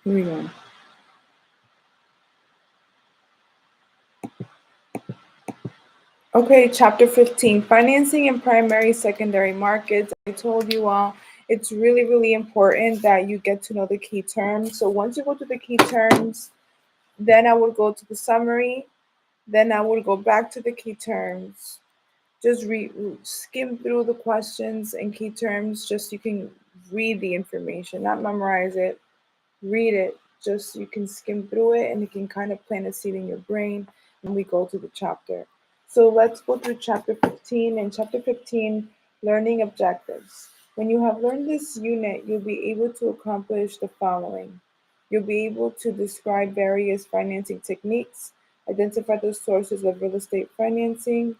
Here we go. Okay, chapter 15, financing in primary, secondary markets. I told you all it's really, really important that you get to know the key terms. So once you go to the key terms, then I would go to the summary. Then I would go back to the key terms. Just skim through the questions and key terms just so you can read the information, not memorize it. Read it just so you can skim through it and it can kind of plant a seed in your brain when we go to the chapter. So let's go through chapter 15. In chapter 15, learning objectives. When you have learned this unit, you'll be able to accomplish the following. You'll be able to describe various financing techniques, identify the sources of real estate financing,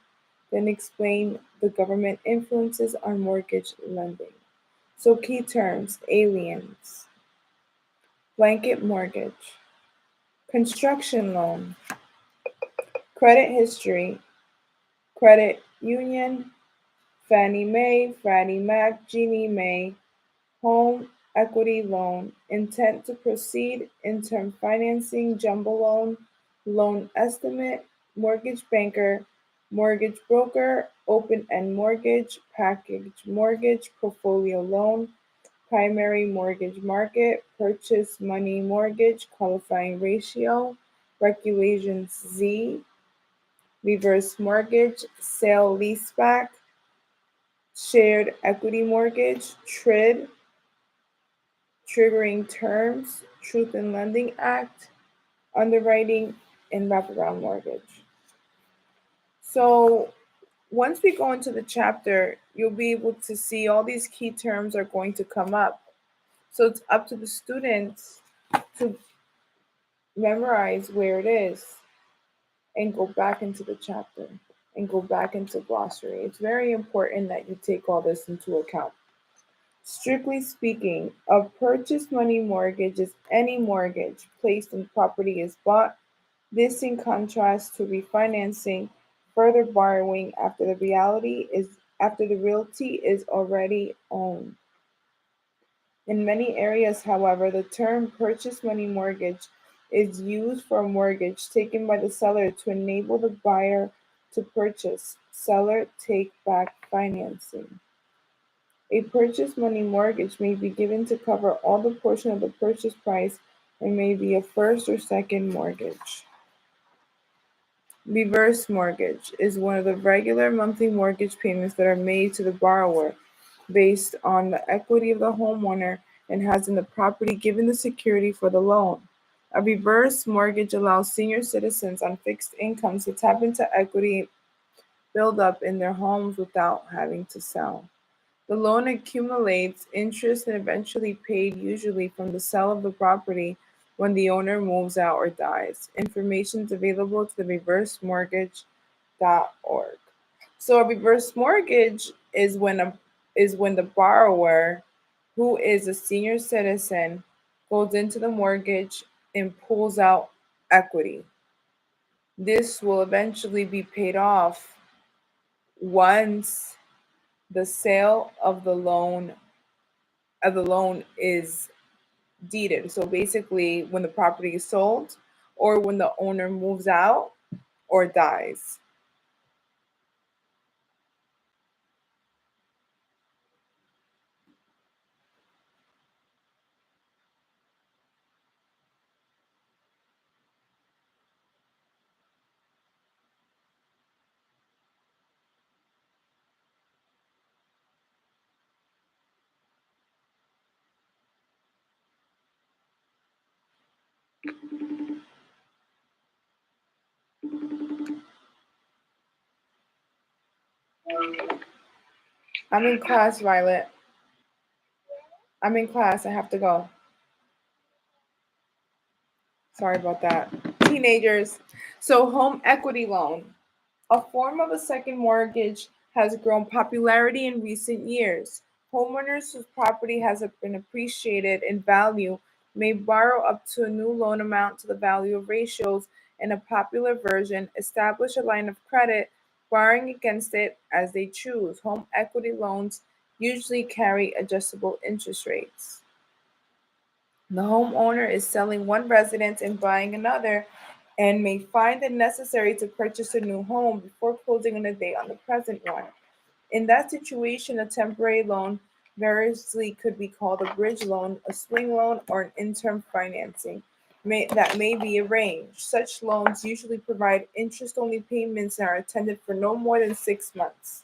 then explain the government influences on mortgage lending. So key terms, aliens, blanket mortgage, construction loan, credit history, credit union, Fannie Mae, Freddie Mac, Ginnie Mae, home equity loan, intent to proceed, interim financing, jumbo loan, loan estimate, mortgage banker, mortgage broker, open-end mortgage, package mortgage, portfolio loan, primary mortgage market, purchase money mortgage, qualifying ratio, regulations Z, reverse mortgage, sale leaseback, shared equity mortgage, TRID, triggering terms, Truth in Lending Act, underwriting, and wraparound mortgage. So once we go into the chapter, you'll be able to see all these key terms are going to come up. So it's up to the students to memorize where it is and go back into the chapter and go back into glossary. It's very important that you take all this into account. Strictly speaking, a purchase money mortgage is any mortgage placed when property is bought. This in contrast to refinancing, further borrowing after the realty is already owned. In many areas, however, the term purchase money mortgage is used for a mortgage taken by the seller to enable the buyer to purchase. Seller take back financing. A purchase money mortgage may be given to cover all the portion of the purchase price and may be a first or second mortgage. Reverse mortgage is one of the regular monthly mortgage payments that are made to the borrower based on the equity of the homeowner and has in the property given the security for the loan. A reverse mortgage allows senior citizens on fixed incomes to tap into equity build up in their homes without having to sell. The loan accumulates interest and eventually paid usually from the sale of the property when the owner moves out or dies. Information is available to the reversemortgage.org. So a reverse mortgage is when the borrower, who is a senior citizen, goes into the mortgage and pulls out equity. This will eventually be paid off once the sale of the loan is deeded. So basically when the property is sold or when the owner moves out or dies. I'm in class, Violet. I'm in class. I have to go. Sorry about that. Teenagers. So home equity loan. A form of a second mortgage has grown popularity in recent years. Homeowners whose property has been appreciated in value may borrow up to a new loan amount to the value of ratios. In a popular version, establish a line of credit, borrowing against it as they choose. Home equity loans usually carry adjustable interest rates. The homeowner is selling one residence and buying another and may find it necessary to purchase a new home before closing on a date on the present one. In that situation, a temporary loan variously could be called a bridge loan, a swing loan, or an interim financing that may be arranged. Such loans usually provide interest only payments and are intended for no more than 6 months.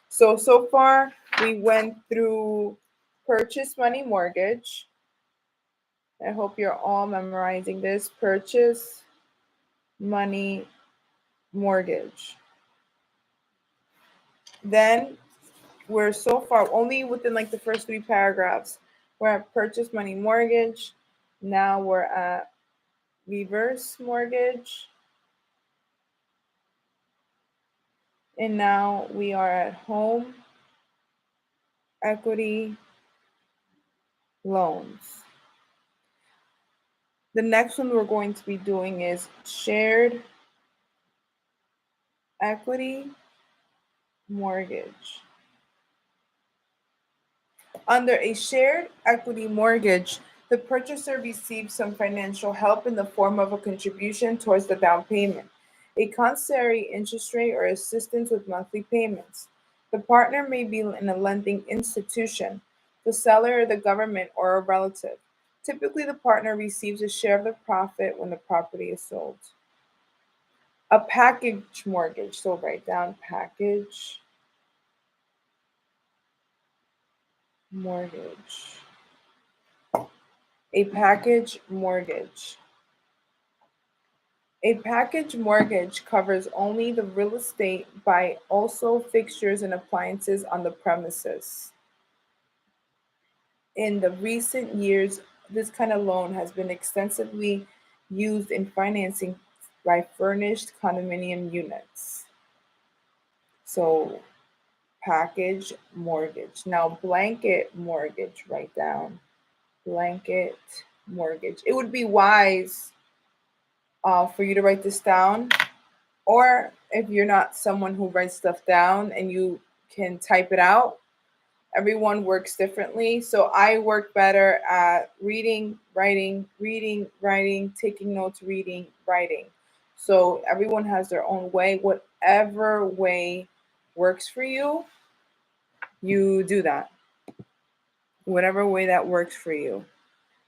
So far, we went through purchase money mortgage. I hope you're all memorizing this. Purchase money mortgage. Then we're so far only within like the first three paragraphs. We're at purchase money mortgage. Now we're at reverse mortgage. And now we are at home equity loans. The next one we're going to be doing is shared equity mortgage. Under a shared equity mortgage, the purchaser receives some financial help in the form of a contribution towards the down payment, a concessionary interest rate, or assistance with monthly payments. The partner may be in a lending institution, the seller, the government, or a relative. Typically, the partner receives a share of the profit when the property is sold. A package mortgage, so write down package mortgage. A package mortgage. A package mortgage covers only the real estate but also fixtures and appliances on the premises. In the recent years, this kind of loan has been extensively used in financing by furnished condominium units. So, package mortgage. Now, blanket mortgage, write down blanket mortgage. It would be wise for you to write this down, or if you're not someone who writes stuff down and you can type it out. Everyone works differently. So I work better at reading, writing, taking notes, reading, writing. So everyone has their own way. Whatever way works for you, you do that. Whatever way that works for you.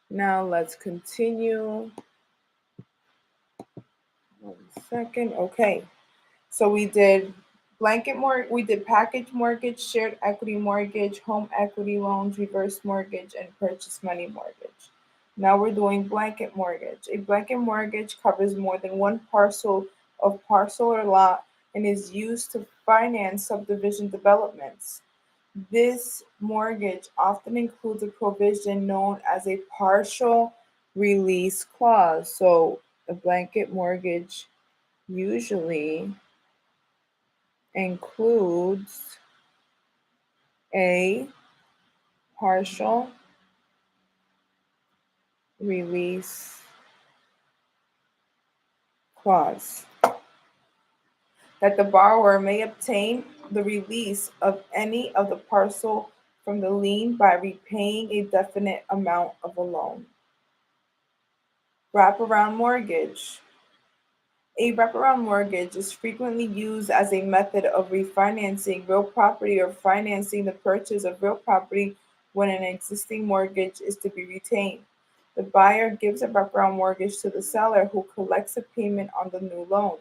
Now let's continue. 1 second. Okay. So we did package mortgage, shared equity mortgage, home equity loans, reverse mortgage, and purchase money mortgage. Now we're doing blanket mortgage. A blanket mortgage covers more than one parcel or lot and is used to finance subdivision developments. This mortgage often includes a provision known as a partial release clause. So a blanket mortgage usually includes a partial release clause that the borrower may obtain the release of any of the parcel from the lien by repaying a definite amount of a loan. Wraparound mortgage. A wraparound mortgage is frequently used as a method of refinancing real property or financing the purchase of real property when an existing mortgage is to be retained. The buyer gives a wraparound mortgage to the seller, who collects a payment on the new loan,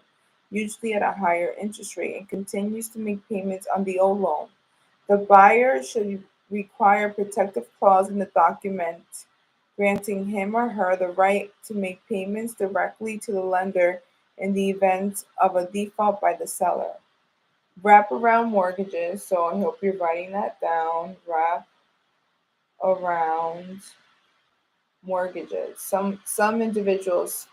usually at a higher interest rate, and continues to make payments on the old loan. The buyer should require a protective clause in the document granting him or her the right to make payments directly to the lender in the event of a default by the seller. Wraparound mortgages, so I hope you're writing that down. Wrap around mortgages. Some individuals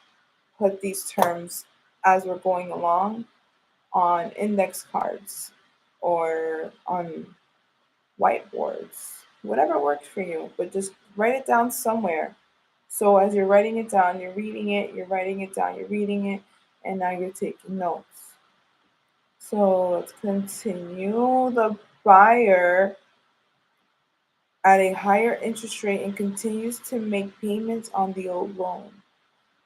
put these terms as we're going along on index cards or on whiteboards, whatever works for you, but just write it down somewhere. So as you're writing it down, you're reading it, you're writing it down, you're reading it, and now you're taking notes. So let's continue. The buyer at a higher interest rate and continues to make payments on the old loan.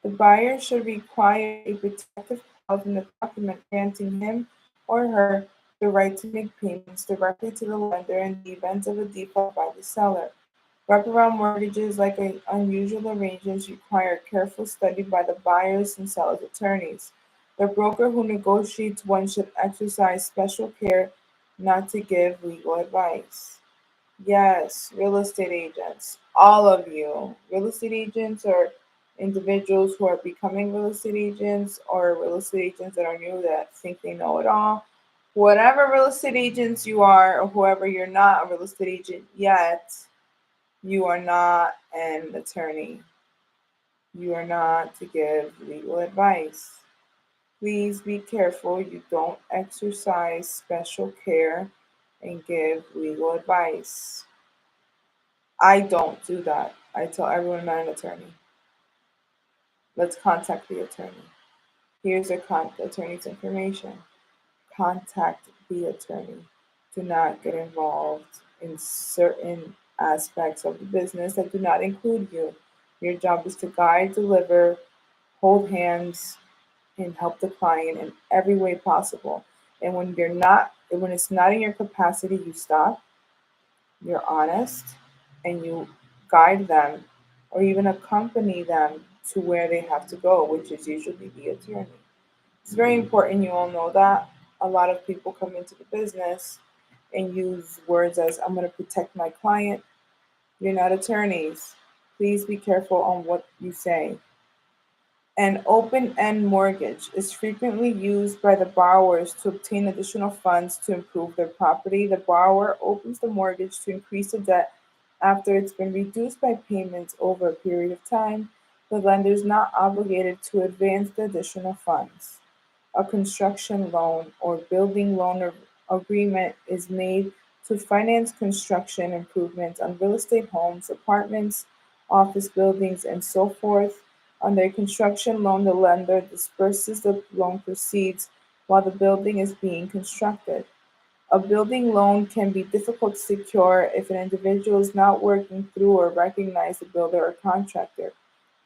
The buyer should require a protective clause in the document granting him or her the right to make payments directly to the lender in the event of a default by the seller. Wraparound mortgages, like unusual arrangements, require careful study by the buyer's and seller's attorneys. The broker who negotiates one should exercise special care not to give legal advice. Yes, real estate agents, all of you, real estate agents or individuals who are becoming real estate agents or real estate agents that are new that think they know it all. Whatever real estate agents you are, or whoever you're not a real estate agent yet, you are not an attorney. You are not to give legal advice. Please be careful you don't exercise special care and give legal advice. I don't do that. I tell everyone I'm not an attorney. Let's contact the attorney. Here's the attorney's information. Contact the attorney. Do not get involved in certain aspects of the business that do not include you. Your job is to guide, deliver, hold hands, and help the client in every way possible. And when it's not in your capacity, you stop, you're honest, and you guide them or even accompany them to where they have to go, which is usually the attorney. It's very important you all know that. A lot of people come into the business and use words as I'm going to protect my client. You're not attorneys. Please be careful on what you say. An open-end mortgage is frequently used by the borrowers to obtain additional funds to improve their property. The borrower opens the mortgage to increase the debt after it's been reduced by payments over a period of time. The lender is not obligated to advance the additional funds. A construction loan or building loan agreement is made to finance construction improvements on real estate homes, apartments, office buildings, and so forth. Under a construction loan, the lender disperses the loan proceeds while the building is being constructed. A building loan can be difficult to secure if an individual is not working through or recognize the builder or contractor.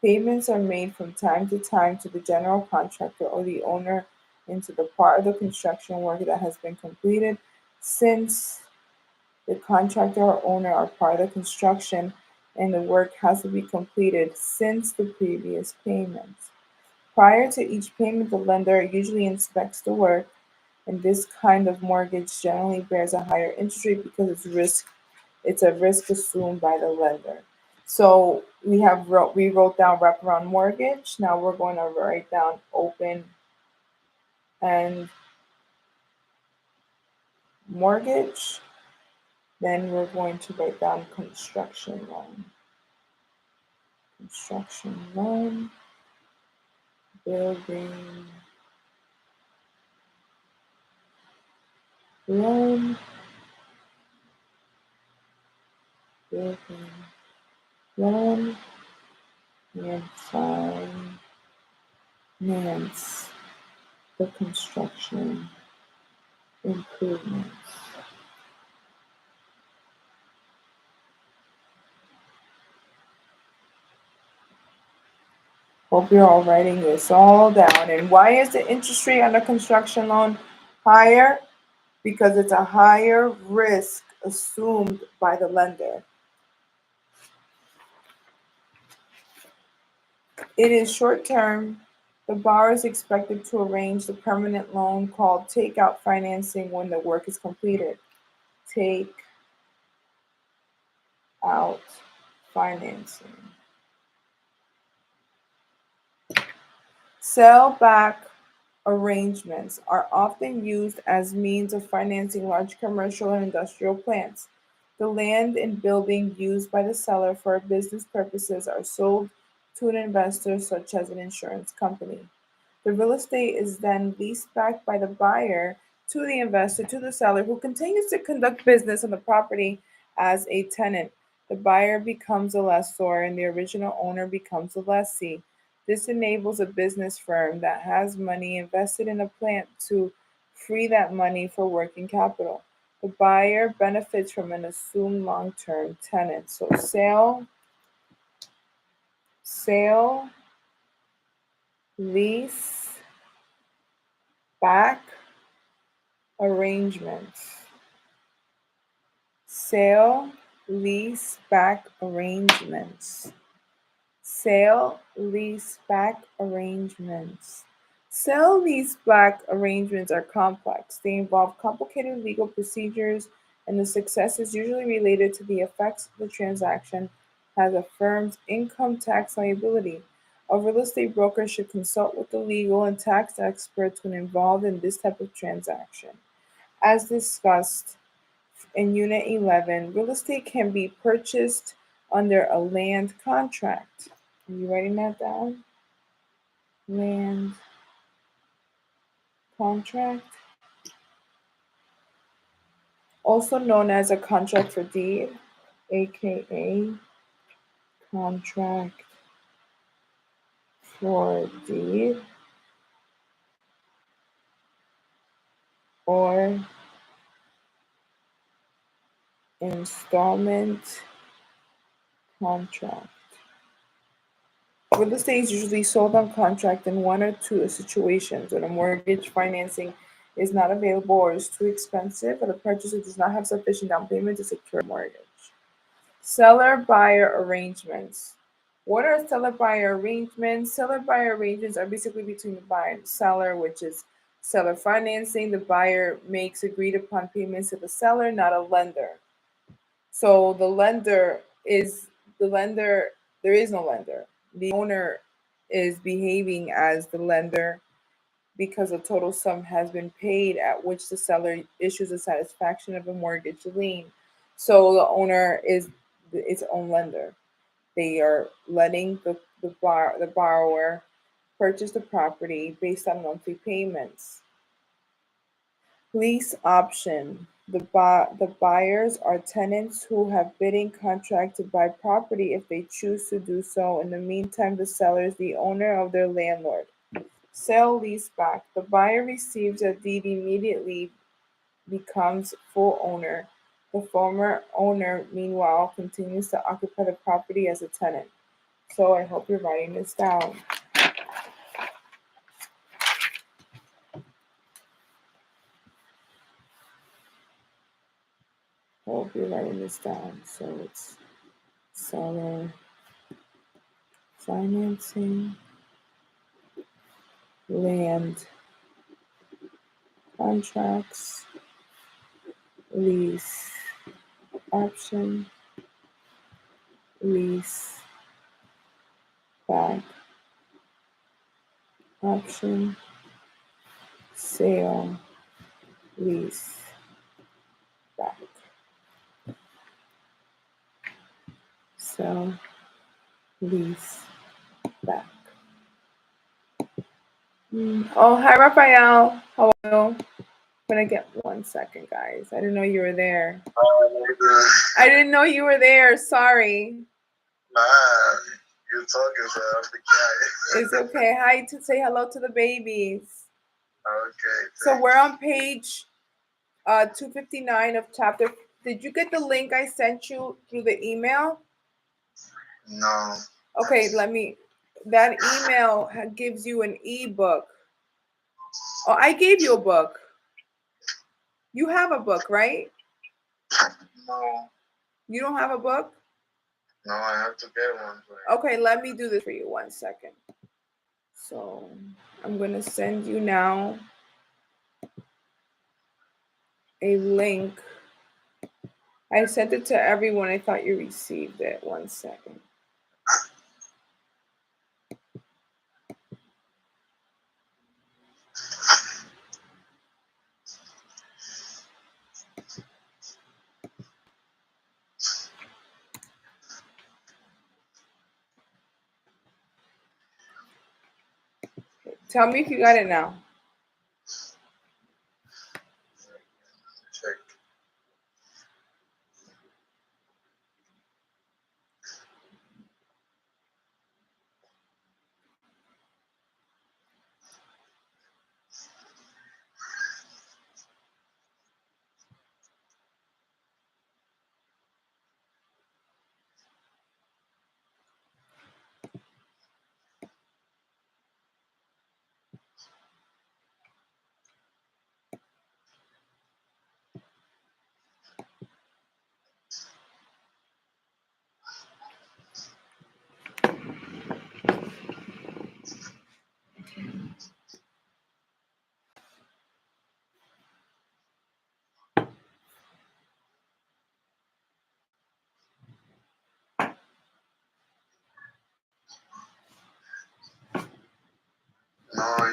Payments are made from time to time to the general contractor or the owner into the part of the construction work that has been completed. Since the contractor or owner are part of the construction and the work has to be completed since the previous payments. Prior to each payment, the lender usually inspects the work, and this kind of mortgage generally bears a higher interest rate because it's a risk assumed by the lender. So we wrote down wraparound mortgage. Now we're going to write down open and mortgage. Then we're going to write down construction loan. Construction loan, building loan, building loan, and finance the construction improvements. Hope you're all writing this all down. And why is the interest rate on a construction loan higher? Because it's a higher risk assumed by the lender. It is short term. The borrower is expected to arrange the permanent loan called takeout financing when the work is completed. Take out financing. Sell back arrangements are often used as means of financing large commercial and industrial plants. The land and building used by the seller for business purposes are sold to an investor, such as an insurance company. The real estate is then leased back by the buyer to the investor, to the seller, who continues to conduct business on the property as a tenant. The buyer becomes a lessor and the original owner becomes a lessee. This enables a business firm that has money invested in a plant to free that money for working capital. The buyer benefits from an assumed long-term tenant. So sale, lease, back, arrangements. Sale, lease, back arrangements. Sale, lease, back arrangements. Sale, lease, back arrangements are complex. They involve complicated legal procedures, and the success is usually related to the effects the transaction has a firm's income tax liability. A real estate broker should consult with the legal and tax experts when involved in this type of transaction. As discussed in Unit 11, real estate can be purchased under a land contract. Are you writing that down? Land contract, also known as a contract for deed, aka contract for deed, or installment contract. Real estate is usually sold on contract in one or two situations when a mortgage financing is not available or is too expensive, or the purchaser does not have sufficient down payment to secure a mortgage. Seller buyer arrangements. What are seller buyer arrangements? Seller buyer arrangements are basically between the buyer and seller, which is seller financing. The buyer makes agreed upon payments to the seller, not a lender. So the lender, there is no lender. The owner is behaving as the lender because a total sum has been paid at which the seller issues a satisfaction of a mortgage lien. So the owner is its own lender. They are letting the borrower purchase the property based on monthly payments. Lease option. The buyers are tenants who have bidding contract to buy property if they choose to do so. In the meantime, the seller is the owner of their landlord. Sale leaseback. The buyer receives a deed immediately becomes full owner. The former owner, meanwhile, continues to occupy the property as a tenant. So I hope you're writing this down. Hope you're writing this down. So it's seller financing, land contracts, lease option, lease back option, sale, lease back. Sell, lease back. Oh, hi, Raphael. How are you? I'm gonna get 1 second, guys. I didn't know you were there. I didn't know you were there. Sorry. You're talking, so I'm the guy. It's okay. Hi, to say hello to the babies. Okay. So we're on page 259 of chapter. Did you get the link I sent you through the email? No. Okay, that email gives you an ebook. Oh, I gave you a book. You have a book, right? No. You don't have a book? No, I have to get one. Okay, let me do this for you 1 second. So I'm going to send you now a link. I sent it to everyone. I thought you received it. 1 second. Tell me if you got it now. Check.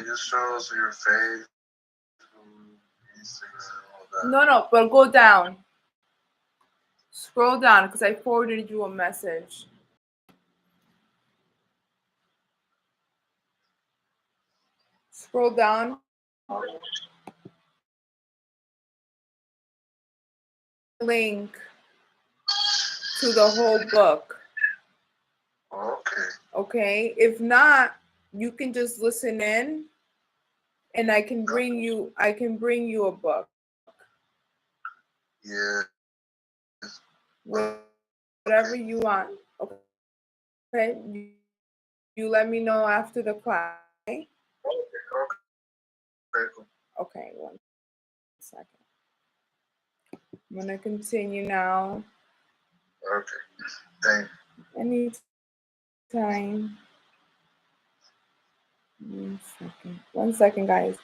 it just shows your face, Instagram, all that. No, but go down. Scroll down because I forwarded you a message. Scroll down. Link to the whole book. Okay. Okay. If not, you can just listen in, and I can bring you a book. Yeah. Whatever you want. Okay. You let me know after the class. Okay. Okay. 1 second. I'm gonna continue now. Okay. Thank you. Anytime. 1 second, guys.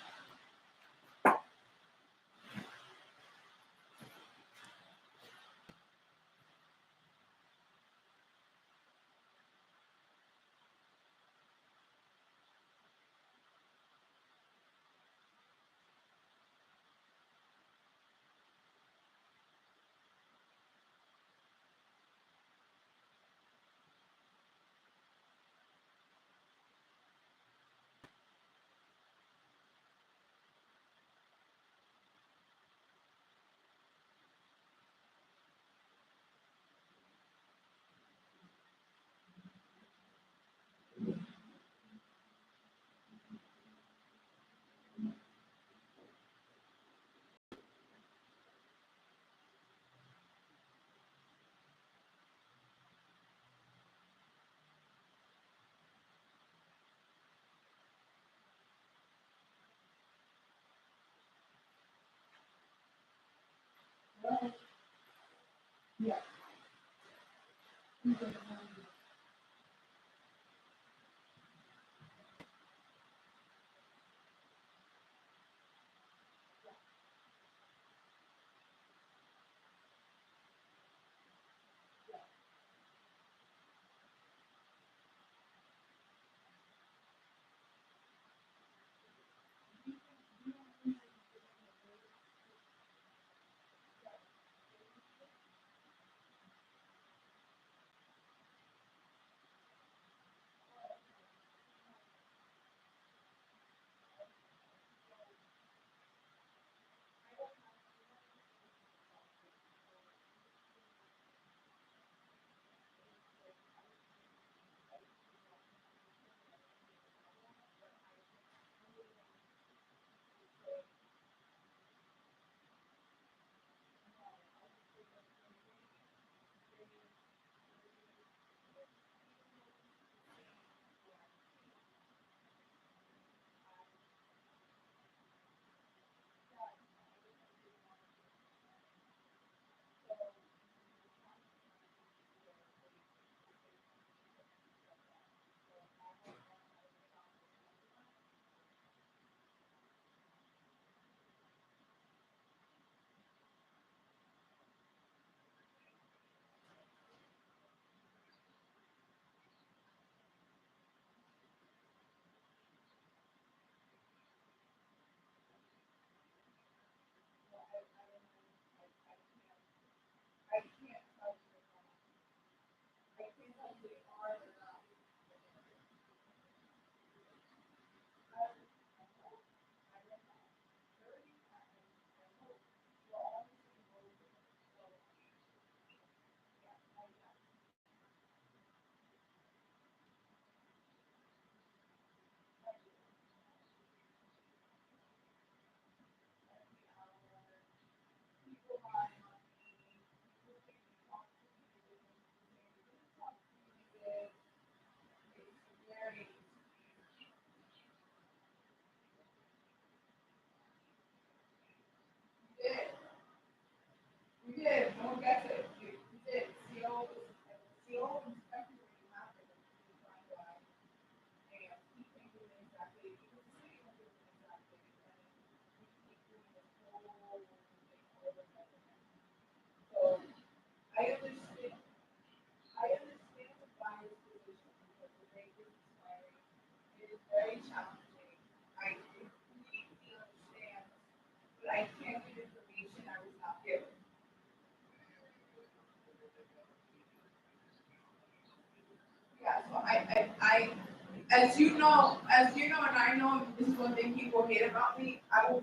as you know, and I know this is one thing people hate about me. I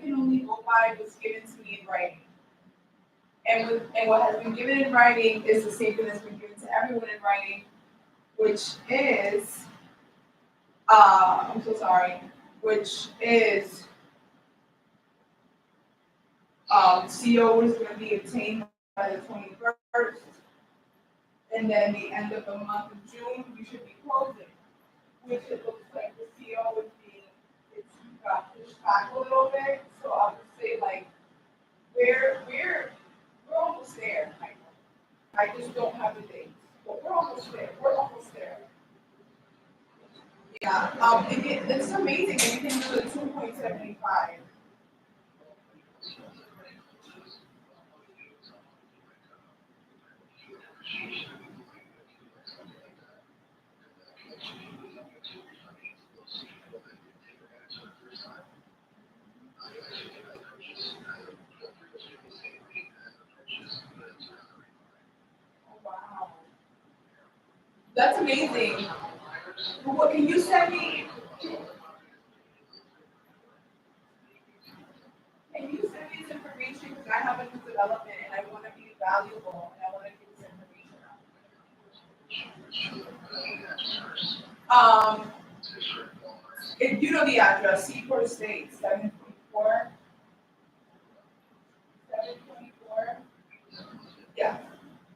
can only go by what's given to me in writing. And what has been given in writing is the same thing that's been given to everyone in writing, which is, I'm so sorry, which is, CO is going to be obtained by the 21st, and then the end of the month of June, you should be closing, which it looks like the CO is being, it's got pushed back a little bit, so I'll just say like, we're almost there, Michael. I just don't have the dates, but we're almost there. We're almost there. Yeah. It's amazing that you can do the 2.75. Oh, wow. That's amazing. What can you send me? Can you send me this information because I have a new development and I want to be valuable and I want to give this information out. If you know the address, Seaport Estates, 724. 724. Yeah.